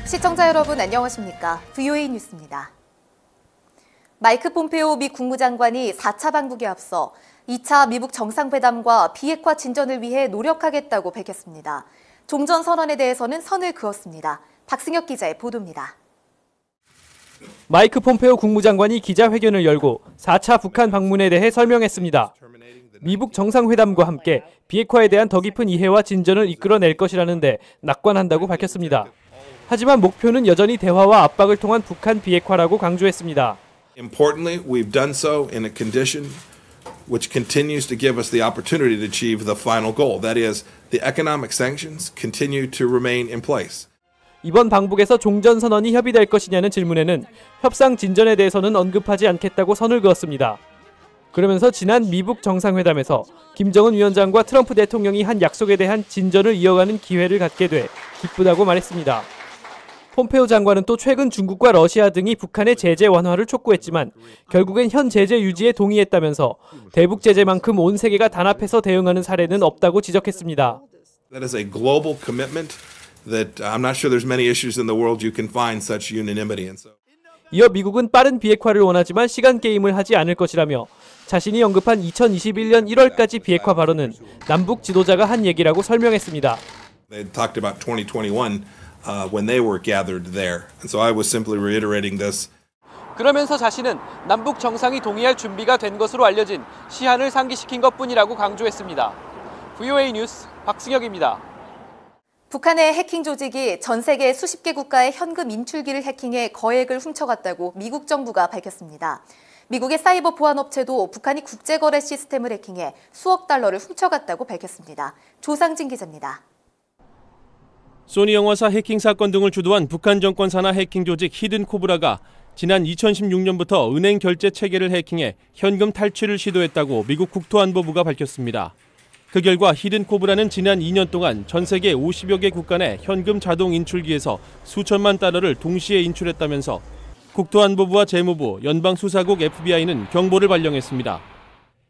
시청자 여러분 안녕하십니까? VOA 뉴스입니다. 마이크 폼페오 미 국무장관이 4차 방북에 앞서 2차 미북 정상회담과 비핵화 진전을 위해 노력하겠다고 밝혔습니다. 종전 선언에 대해서는 선을 그었습니다. 박승혁 기자의 보도입니다. 마이크 폼페오 국무장관이 기자회견을 열고 4차 북한 방문에 대해 설명했습니다. 미북 정상회담과 함께 비핵화에 대한 더 깊은 이해와 진전을 이끌어낼 것이라는데 낙관한다고 밝혔습니다. 하지만 목표는 여전히 대화와 압박을 통한 북한 비핵화라고 강조했습니다. Importantly, we've done so in a condition which continues to give us the opportunity to achieve the final goal. That is, the economic sanctions continue to remain in place. 이번 방북에서 종전선언이 협의될 것이냐는 질문에는 협상 진전에 대해서는 언급하지 않겠다고 선을 그었습니다. 그러면서 지난 미북 정상회담에서 김정은 위원장과 트럼프 대통령이 한 약속에 대한 진전을 이어가는 기회를 갖게 돼 기쁘다고 말했습니다. 폼페오 장관은 또 최근 중국과 러시아 등이 북한의 제재 완화를 촉구했지만 결국엔 현 제재 유지에 동의했다면서 대북 제재만큼 온 세계가 단합해서 대응하는 사례는 없다고 지적했습니다. That is a global commitment that I'm not sure there's many issues in the world you can find such unanimity. 이어 미국은 빠른 비핵화를 원하지만 시간 게임을 하지 않을 것이라며 자신이 언급한 2021년 1월까지 비핵화 발언은 남북 지도자가 한 얘기라고 설명했습니다. They talked about 2021 when they were gathered there. And so I was simply reiterating this. 그러면서 자신은 남북 정상이 동의할 준비가 된 것으로 알려진 시한을 상기시킨 것뿐이라고 강조했습니다. VOA 뉴스 박승혁입니다. 북한의 해킹 조직이 전 세계 수십 개 국가의 현금 인출기를 해킹해 거액을 훔쳐갔다고 미국 정부가 밝혔습니다. 미국의 사이버 보안업체도 북한이 국제거래 시스템을 해킹해 수억 달러를 훔쳐갔다고 밝혔습니다. 조상진 기자입니다. 소니 영화사 해킹 사건 등을 주도한 북한 정권 산하 해킹 조직 히든 코브라가 지난 2016년부터 은행 결제 체계를 해킹해 현금 탈취를 시도했다고 미국 국토안보부가 밝혔습니다. 그 결과 히든 코브라는 지난 2년 동안 전 세계 50여 개 국가 내 현금 자동 인출기에서 수천만 달러를 동시에 인출했다면서 국토안보부와 재무부, 연방수사국 FBI는 경보를 발령했습니다.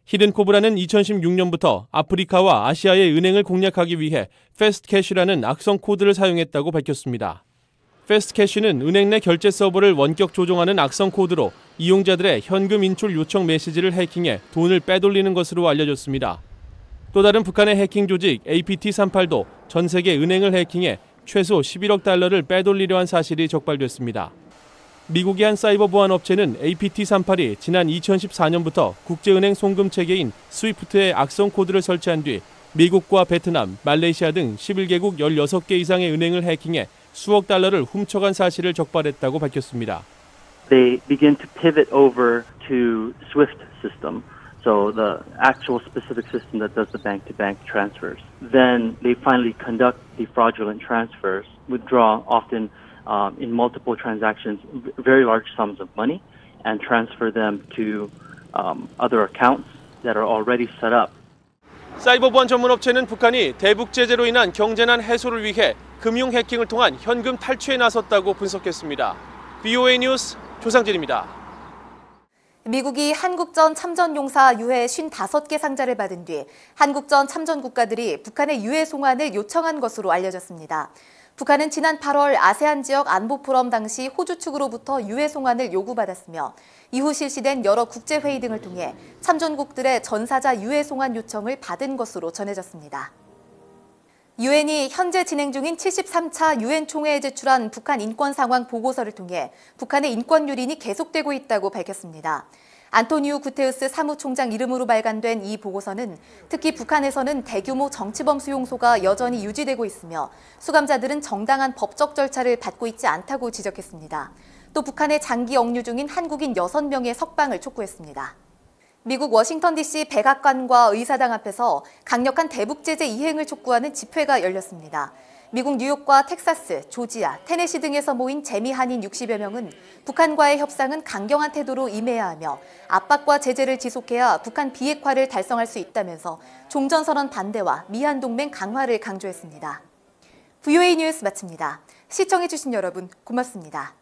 히든 코브라는 2016년부터 아프리카와 아시아의 은행을 공략하기 위해 패스트캐시라는 악성 코드를 사용했다고 밝혔습니다. 패스트캐시는 은행 내 결제 서버를 원격 조종하는 악성 코드로 이용자들의 현금 인출 요청 메시지를 해킹해 돈을 빼돌리는 것으로 알려졌습니다. 또 다른 북한의 해킹 조직 APT38도 전 세계 은행을 해킹해 최소 11억 달러를 빼돌리려 한 사실이 적발됐습니다. 미국의 한 사이버 보안 업체는 APT38이 지난 2014년부터 국제은행 송금 체계인 스위프트에 악성 코드를 설치한 뒤 미국과 베트남, 말레이시아 등 11개국 16개 이상의 은행을 해킹해 수억 달러를 훔쳐간 사실을 적발했다고 밝혔습니다. They begin to pivot over to SWIFT system, so the actual specific system that does the bank-to-bank transfers. Then they finally conduct the fraudulent transfers, withdraw often in multiple transactions, very large sums of money, and transfer them to other accounts that are already set up. 사이버 보안 전문 업체는 북한이 대북 제재로 인한 경제난 해소를 위해 금융 해킹을 통한 현금 탈취에 나섰다고 분석했습니다. VOA 뉴스 조상진입니다. 미국이 한국전 참전용사 유해 55개 상자를 받은 뒤 한국전 참전 국가들이 북한의 유해 송환을 요청한 것으로 알려졌습니다. 북한은 지난 8월 아세안 지역 안보 포럼 당시 호주 측으로부터 유해 송환을 요구받았으며 이후 실시된 여러 국제회의 등을 통해 참전국들의 전사자 유해 송환 요청을 받은 것으로 전해졌습니다. 유엔이 현재 진행 중인 73차 유엔 총회에 제출한 북한 인권 상황 보고서를 통해 북한의 인권 유린이 계속되고 있다고 밝혔습니다. 안토니우 구테우스 사무총장 이름으로 발간된 이 보고서는 특히 북한에서는 대규모 정치범 수용소가 여전히 유지되고 있으며 수감자들은 정당한 법적 절차를 받고 있지 않다고 지적했습니다. 또 북한에 장기 억류 중인 한국인 6명의 석방을 촉구했습니다. 미국 워싱턴 DC 백악관과 의사당 앞에서 강력한 대북 제재 이행을 촉구하는 집회가 열렸습니다. 미국 뉴욕과 텍사스, 조지아, 테네시 등에서 모인 재미 한인 60여 명은 북한과의 협상은 강경한 태도로 임해야 하며 압박과 제재를 지속해야 북한 비핵화를 달성할 수 있다면서 종전선언 반대와 미한동맹 강화를 강조했습니다. VOA 뉴스 마칩니다. 시청해주신 여러분 고맙습니다.